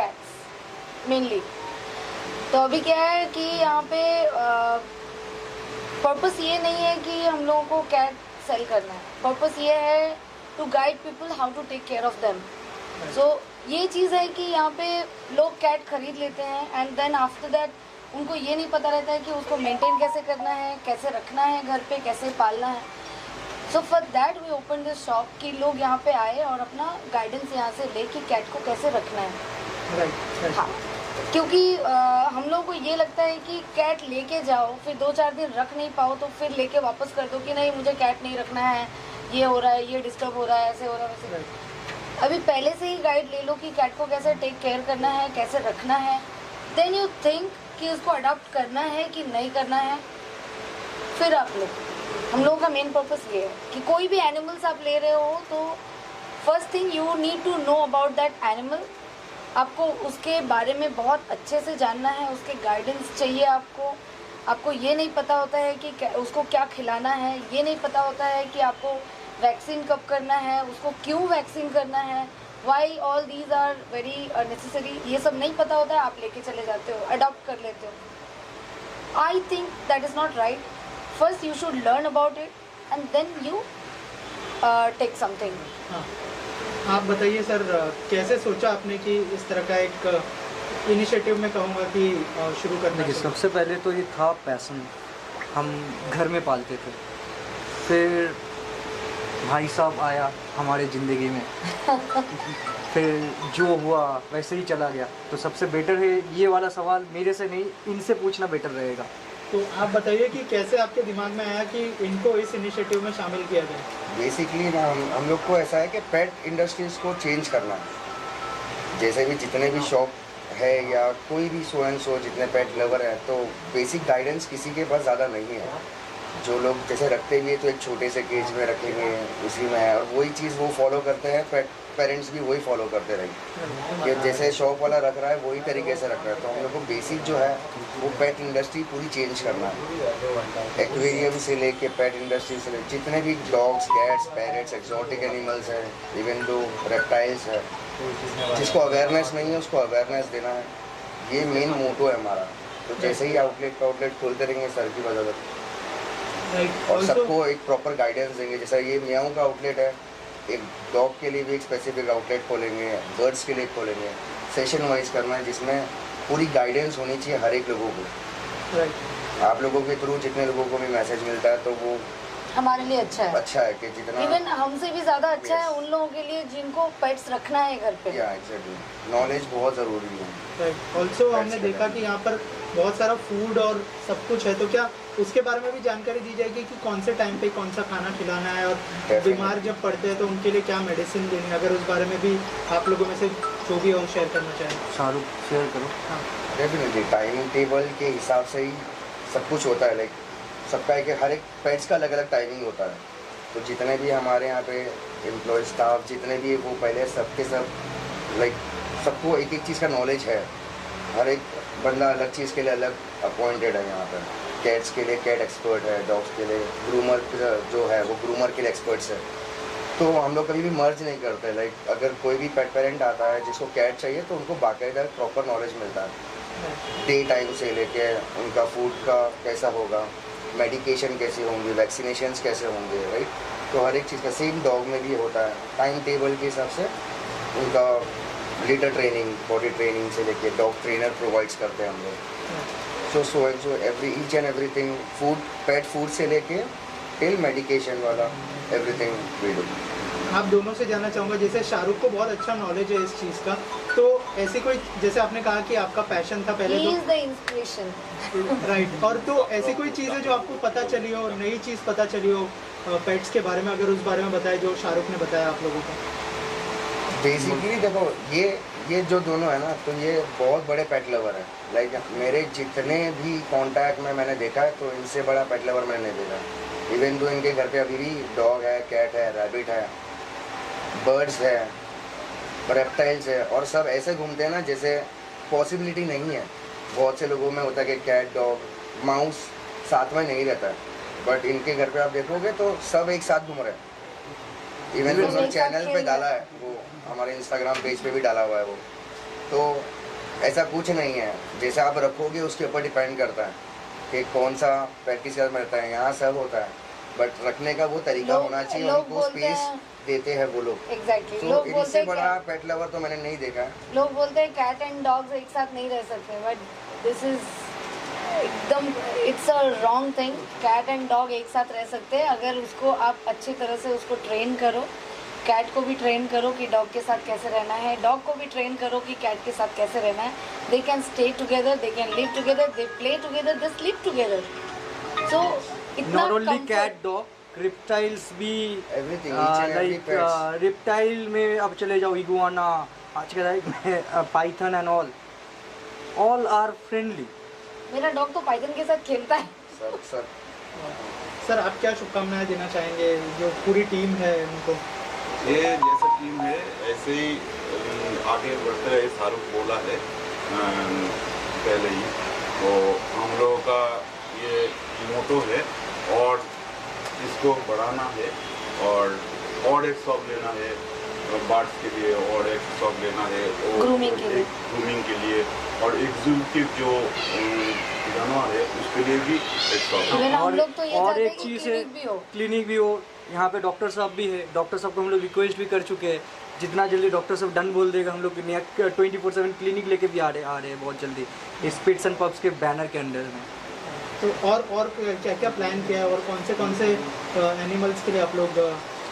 Cats mainly. तो अभी क्या है कि यहाँ पे पर्पस ये नहीं है कि हम लोगों को कैट सेल करना है, पर्पस ये है to guide people how to take care of them. So ये चीज़ है कि यहाँ पे लोग कैट खरीद लेते हैं एंड देन आफ्टर दैट उनको ये नहीं पता रहता है कि उसको मेंटेन कैसे करना है, कैसे रखना है घर पे, कैसे पालना है। So for that we open this shop कि लोग यहाँ पे आए और अपना गाइडेंस यहाँ से ले कि कैट को कैसे रखना है। राइट। हाँ, क्योंकि हम लोगों को ये लगता है कि कैट लेके जाओ, फिर 2-4 दिन रख नहीं पाओ तो फिर लेके वापस कर दो कि नहीं मुझे कैट नहीं रखना है, ये हो रहा है, ये डिस्टर्ब हो रहा है, ऐसे हो रहा है वैसे। अभी पहले से ही गाइड ले लो कि कैट को कैसे टेक केयर करना है, कैसे रखना है, देन यू थिंक कि उसको अडॉप्ट करना है कि नहीं करना है, फिर आप लो। हम लोगों का मेन पर्पस ये है कि कोई भी एनिमल्स आप ले रहे हो तो first thing you need to know about that animal. आपको उसके बारे में बहुत अच्छे से जानना है, उसके गाइडेंस चाहिए आपको। आपको ये नहीं पता होता है कि उसको क्या खिलाना है, ये नहीं पता होता है कि आपको वैक्सीन कब करना है, उसको क्यों वैक्सीन करना है, why all these are very necessary, ये सब नहीं पता होता है, आप लेके चले जाते हो, अडॉप्ट कर लेते हो। I think that is not right. First you should learn about it and then you take something. आप बताइए सर, कैसे सोचा आपने कि इस तरह का एक इनिशिएटिव में कहूँगा कि शुरू करने देखिए, सबसे पहले तो ये था पैशन, हम घर में पालते थे। फिर भाई साहब आया हमारे ज़िंदगी में फिर जो हुआ वैसे ही चला गया। तो सबसे बेटर है ये वाला सवाल मेरे से नहीं, इनसे पूछना बेटर रहेगा। तो आप बताइए कि कैसे आपके दिमाग में आया कि इनको इस इनिशिएटिव में शामिल किया जाए। बेसिकली ना हम लोग को ऐसा है कि पेट इंडस्ट्रीज को चेंज करना है। जैसे भी जितने भी शॉप है या कोई भी सो एंड सो जितने पेट लवर हैं, तो बेसिक गाइडेंस किसी के पास ज़्यादा नहीं है। जो लोग जैसे रखते भी है तो एक छोटे से केज में रखेंगे, उसी में है, और वही चीज़ वो फॉलो करते हैं, पेरेंट्स भी वही फॉलो करते रहेंगे कि जैसे शॉप वाला रख रहा है वही तरीके से रख रहा है। तो हम लोग को बेसिक जो है वो पेट इंडस्ट्री पूरी चेंज करना है। एक्वेरियम से लेके पेट इंडस्ट्री से लेके जितने भी dogs, cats, parrots, exotic animals हैं, इवन दो रेप्टाइल्स है, जिसको अवेयरनेस नहीं है उसको अवेयरनेस देना है, ये मेन मोटो है हमारा। तो जैसे ही आउटलेट खोलते रहेंगे सर की बदौलत, और सबको एक प्रॉपर गाइडेंस देंगे। जैसा ये मियाओं का आउटलेट है, एक डॉग के लिए भी एक स्पेसिफिक आउटलेट खोलेंगे, बर्ड्स के लिए खोलेंगे, सेशन वाइज करना है जिसमें पूरी गाइडेंस होनी चाहिए हर एक लोगों को। आप लोगों के थ्रू जितने लोगों को भी मैसेज मिलता है तो वो हमारे लिए अच्छा है कि जितना इवन हमसे भी ज़्यादा अच्छा है उन लोगों के लिए जिनको पेट्स रखना है घर पे। एग्जैक्टली, नॉलेज बहुत ज़रूरी है। ऑल्सो हमने देखा कि यहाँ पर बहुत सारा फूड और सब कुछ है, तो क्या उसके बारे में भी जानकारी दी जाएगी कि कौन से टाइम पे कौन सा खाना खिलाना है, और बीमार जब पड़ते हैं तो उनके लिए क्या मेडिसिन देनी है, अगर उस बारे में भी आप लोगों में से जो भी हो शेयर करना चाहें। शाहरुख शेयर करो। हाँ, डेफिनेटली टाइम टेबल के हिसाब से ही सब कुछ होता है। लाइक सबका एक हर एक पेट्स का अलग अलग टाइमिंग होता है। तो जितने भी हमारे यहाँ पे एम्प्लॉय स्टाफ जितने भी वो पहले सबके सब लाइक सबको एक एक चीज़ का नॉलेज है। हर एक बंदा अलग चीज़ के लिए अलग अपॉइंटेड है यहाँ पर। कैट्स के लिए कैट एक्सपर्ट है, डॉग्स के लिए ग्रूमर जो है वो ग्रूमर के लिए एक्सपर्ट्स है। तो हम लोग कभी भी मर्ज नहीं करते। लाइक अगर कोई भी पेट पेरेंट आता है जिसको कैट चाहिए तो उनको बाकायदा प्रॉपर नॉलेज मिलता है, डे टाइम से लेके उनका फूड का कैसा होगा, मेडिकेशन कैसे होंगे, वैक्सीनेशंस कैसे होंगे, राइट। तो हर एक चीज़ का सेम डॉग में भी होता है। टाइम टेबल के हिसाब से उनका लीडर ट्रेनिंग, बॉडी ट्रेनिंग से लेके डॉग ट्रेनर प्रोवाइड्स करते हैं हम लोग। So every each and everything, food, pet food से लेके टिल मेडिकेशन वाला एवरीथिंग वी डू। आप दोनों से जानना चाहूँगा, जैसे शाहरुख को बहुत अच्छा नॉलेज है इस चीज़ का, तो ऐसी कोई, जैसे आपने कहा कि आपका पैशन था पहले, He is the inspiration. Right, और तो ऐसी कोई चीज़ है जो आपको पता चली हो, नई चीज़ पता चली हो पेट्स के बारे में, अगर उस बारे में बताए जो शाहरुख ने बताया आप लोगों को। बेसिकली देखो, ये जो दोनों है ना, तो ये बहुत बड़े पेट लवर है। लाइक मेरे जितने भी कांटेक्ट में मैंने देखा है तो इनसे बड़ा पेट लवर मैंने नहीं देखा। इवन तो इनके घर पे अभी भी डॉग है, कैट है, रैबिट है, बर्ड्स है, रेप्टाइल्स है, और सब ऐसे घूमते हैं ना जैसे पॉसिबिलिटी नहीं है। बहुत से लोगों में होता है कि कैट, डॉग, माउस साथ में नहीं रहता है, बट इनके घर पे आप देखोगे तो सब एक साथ घूम रहे हैं। इवन तो चैनल पे डाला है, वो हमारे इंस्टाग्राम पेज पे भी डाला हुआ है वो। तो ऐसा कुछ नहीं है, जैसे आप रखोगे उसके ऊपर डिपेंड करता है कि कौन सा पेट किसके साथ मिलता है। यहाँ सब होता है, बट रखने का वो तरीका होना चाहिए, लोग उनको बोलते स्पेस हैं- देते हैं वो लोग। एग्जैक्टली तो लोग बोलते इनसे हैं बड़ा पेट लवर तो मैंने नहीं देखा है। लोग बोलते हैं कैट एंड डॉग्स एक साथ नहीं रह सकते, बट दिस इज एकदम it's a wrong thing. Cat and dog एक साथ रह सकते हैं अगर उसको आप अच्छी तरह से उसको ट्रेन करो। कैट को भी ट्रेन करो कि डॉग के साथ कैसे रहना है, डॉग को भी ट्रेन करो कि कैट के साथ कैसे रहना है। They can stay together, they can live together, they play together, they sleep together. So इतना not only comfort- cat dog, reptiles भी Everything, each and every like pets. Reptile में अब चले जाओ, इगुआना, आज के लाइक में python and all are friendly. मेरा डॉग तो पाइथन के साथ खेलता है। सब सब सर आप क्या शुभकामनाएं देना चाहेंगे जो पूरी टीम है उनको? ये जैसा टीम है ऐसे ही आगे बढ़ते रहे। शाहरुख बोला है पहले ही, तो हम लोगों का ये मोटो है और इसको बढ़ाना है और एक शॉप लेना है बर्ड्स के लिए, और एक शॉप लेना है Grooming के लिए। ग्रूमिंग के लिए, और एग्जीक्यूटिव जो जानवर है उसके लिए भी एक शॉप है। इवन हम लोग तो ये और चाहते एक हैं कि चीज़ है, clinic भी हो। क्लिनिक भी हो। यहाँ पे डॉक्टर साहब भी है, डॉक्टर साहब को हम लोग रिक्वेस्ट भी कर चुके हैं, जितना जल्दी डॉक्टर साहब डन बोल देगा हम लोग 24/7 क्लिनिक लेके भी आ रहे हैं बहुत जल्दी, इस पिट्स एंड पब्स के बैनर के अंडर में। तो और क्या क्या प्लान किया है और कौन से एनिमल्स के लिए आप लोग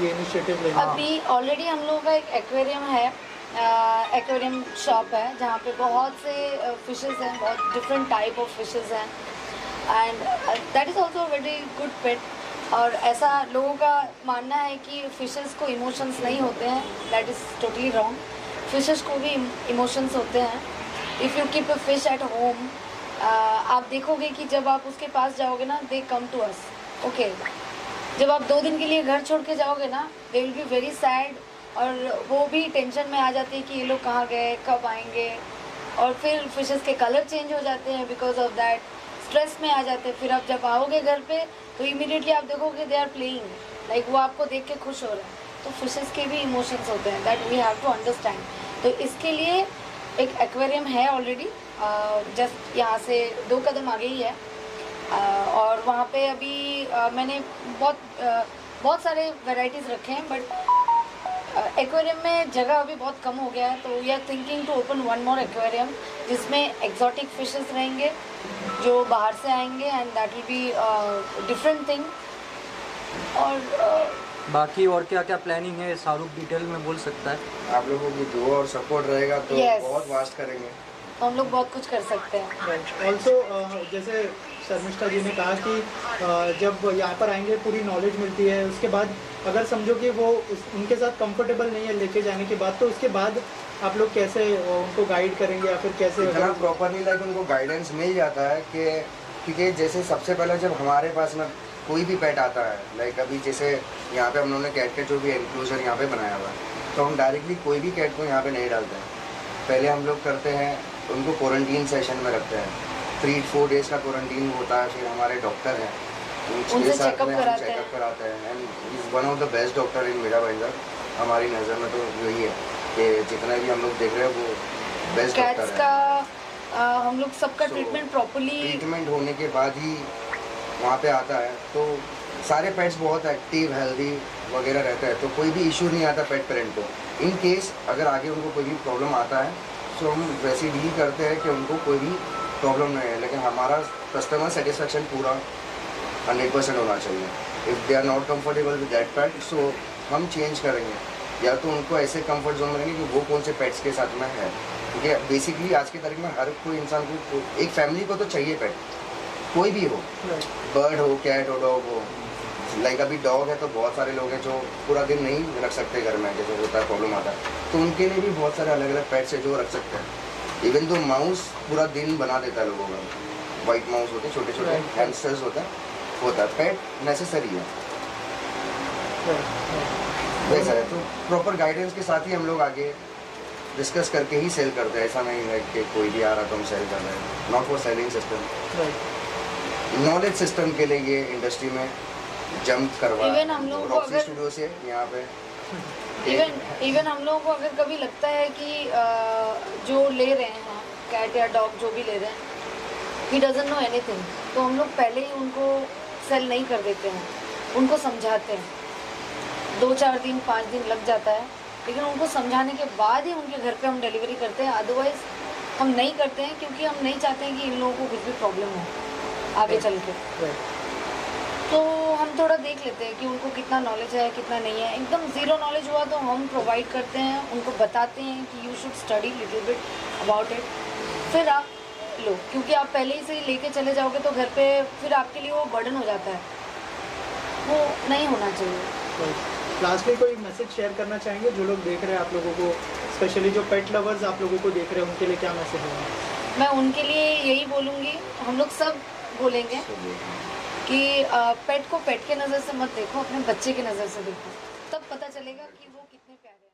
ये इनिशिएटिव ले रहे हैं? अभी ऑलरेडी हम लोगों का एक एक्वेरियम है, एक्वेरियम शॉप है जहाँ पे बहुत से फिशेस हैं, बहुत डिफरेंट टाइप ऑफ फिशेस हैं, and that is also very good pet. और ऐसा लोगों का मानना है कि फिशेस को इमोशंस नहीं होते हैं, that is totally wrong. Fishes को भी इमोशंस होते हैं। If you keep a fish at home, आप देखोगे कि जब आप उसके पास जाओगे ना, दे कम टू अस, ओके। जब आप 2 दिन के लिए घर छोड़ के जाओगे ना, they will be very sad, और वो भी टेंशन में आ जाते हैं कि ये लोग कहाँ गए, कब आएंगे, और फिर फिशेस के कलर चेंज हो जाते हैं बिकॉज ऑफ दैट, स्ट्रेस में आ जाते हैं। फिर आप जब आओगे घर पे तो इमीडिएटली आप देखोगे दे आर प्लेइंग, लाइक वो आपको देख के खुश हो रहा है। तो फिशेस के भी इमोशंस होते हैं, that we have to understand. तो इसके लिए एक एक्वेरियम है ऑलरेडी, जस्ट यहाँ से 2 कदम आगे ही है, और वहाँ पे अभी मैंने बहुत सारे वैरायटीज़ रखे हैं, बट एक्वेरियम में जगह अभी बहुत कम हो गया है। तो we are thinking to open 1 more aquarium जिसमें एक्जॉटिक फिशेस रहेंगे जो बाहर से आएंगे, and that will be different thing. और बाकी और क्या क्या प्लानिंग है शाहरुख डिटेल में बोल सकता है। आप लोगों की दुआ और सपोर्ट रहेगा तो Yes. बहुत वास्ट करेंगे। तो हम लोग बहुत कुछ कर सकते हैं। ऑल्सो जैसे शर्मिष्ठा जी ने कहा कि जब यहाँ पर आएंगे पूरी नॉलेज मिलती है, उसके बाद अगर समझो कि वो उनके साथ कंफर्टेबल नहीं है लेके जाने के बाद, तो उसके बाद आप लोग कैसे उनको गाइड करेंगे या फिर कैसे? इतना प्रॉपरली लाइक उनको गाइडेंस मिल जाता है कि क्योंकि जैसे सबसे पहले जब हमारे पास में कोई भी पेट आता है, लाइक अभी जैसे यहाँ पे हम लोगों ने कैट का जो भी एनक्लोजर यहाँ पे बनाया हुआ है, तो हम डायरेक्टली कोई भी कैट को यहाँ पे नहीं डालते हैं। पहले हम लोग करते हैं उनको क्वारंटीन सेशन में रखते हैं, 3-4 डेज़ का क्वारंटीन होता है। फिर हमारे डॉक्टर हैं, उनसे चेकअप कराते हैं। चेकअप कराते हैं, and is one of the best doctor in Mira Bhayandar. हमारी नज़र में तो यही है कि जितना भी हम लोग देख रहे हैं वो बेस्ट कैट्स डॉक्टर का है। हम लोग सबका So, ट्रीटमेंट प्रॉपरली, ट्रीटमेंट होने के बाद ही वहाँ पे आता है, तो सारे पेट्स बहुत एक्टिव हेल्दी वगैरह रहते हैं, तो कोई भी इशू नहीं आता पेट पेरेंट को। इन केस अगर आगे उनको कोई भी प्रॉब्लम आता है तो हम वैसे डील करते हैं कि उनको कोई भी प्रॉब्लम नहीं है, लेकिन हमारा कस्टमर सेटिस्फेक्शन पूरा 100% होना चाहिए। If they are not comfortable with that pet, so हम चेंज करेंगे, या तो उनको ऐसे कंफर्ट जोन में रहेंगे कि वो कौन से पेट्स के साथ में है। क्योंकि बेसिकली आज की तारीख में हर कोई इंसान को, एक फैमिली को तो चाहिए पेट, कोई भी हो, बर्ड हो, कैट हो, डॉग हो। लाइक अभी डॉग है तो बहुत सारे लोग हैं जो पूरा दिन नहीं रख सकते घर में, जैसे होता है प्रॉब्लम आता है, तो उनके लिए भी बहुत सारे अलग अलग पेट्स है जो रख सकते हैं। इवन तो माउस पूरा दिन बना देता है लोगों का, वाइट माउस होते हैं, छोटे छोटे हैमस्टर्स होता है, पेट नेसेसरी है वैसा है। तो प्रॉपर गाइडेंस के साथ ही हम लोग आगे डिस्कस करके ही सेल करते हैं। ऐसा नहीं है कि कोई भी आ रहा तो हम सेल कर रहे हैं, not for selling system. Knowledge system के लिए ये इंडस्ट्री में जंप करवा Even हम लोगों को रॉक्सी अगर- स्टूडियो से यहाँ पे इवन हम लोगों को अगर कभी लगता है कि जो ले रहे हैं कैट या डॉग जो भी ले रहे हैं ही डजंट नो एनीथिंग, तो हम लोग पहले ही उनको सेल नहीं कर देते हैं, उनको समझाते हैं। 2-4 दिन 5 दिन लग जाता है, लेकिन उनको समझाने के बाद ही उनके घर पे हम डिलीवरी करते हैं। अदरवाइज हम नहीं करते हैं, क्योंकि हम नहीं चाहते हैं कि इन लोगों को कुछ भी प्रॉब्लम हो आगे चल के। तो हम थोड़ा देख लेते हैं कि उनको कितना नॉलेज है कितना नहीं है। एकदम ज़ीरो नॉलेज हुआ तो हम प्रोवाइड करते हैं, उनको बताते हैं कि you should study little bit about it, फिर आप लो। क्योंकि आप पहले ही से लेके चले जाओगे तो घर पे फिर आपके लिए वो बर्डन हो जाता है, वो नहीं होना चाहिए। लास्टली कोई मैसेज शेयर करना चाहेंगे जो लोग देख रहे हैं आप लोगों को, स्पेशली जो पेट लवर्स आप लोगों को देख रहे हैं, उनके लिए क्या मैसेज होगा? मैं उनके लिए यही बोलूँगी, हम लोग सब बोलेंगे कि पेट को पेट के नज़र से मत देखो, अपने बच्चे की नज़र से देखो, तब पता चलेगा कि वो कितने प्यारे हैं।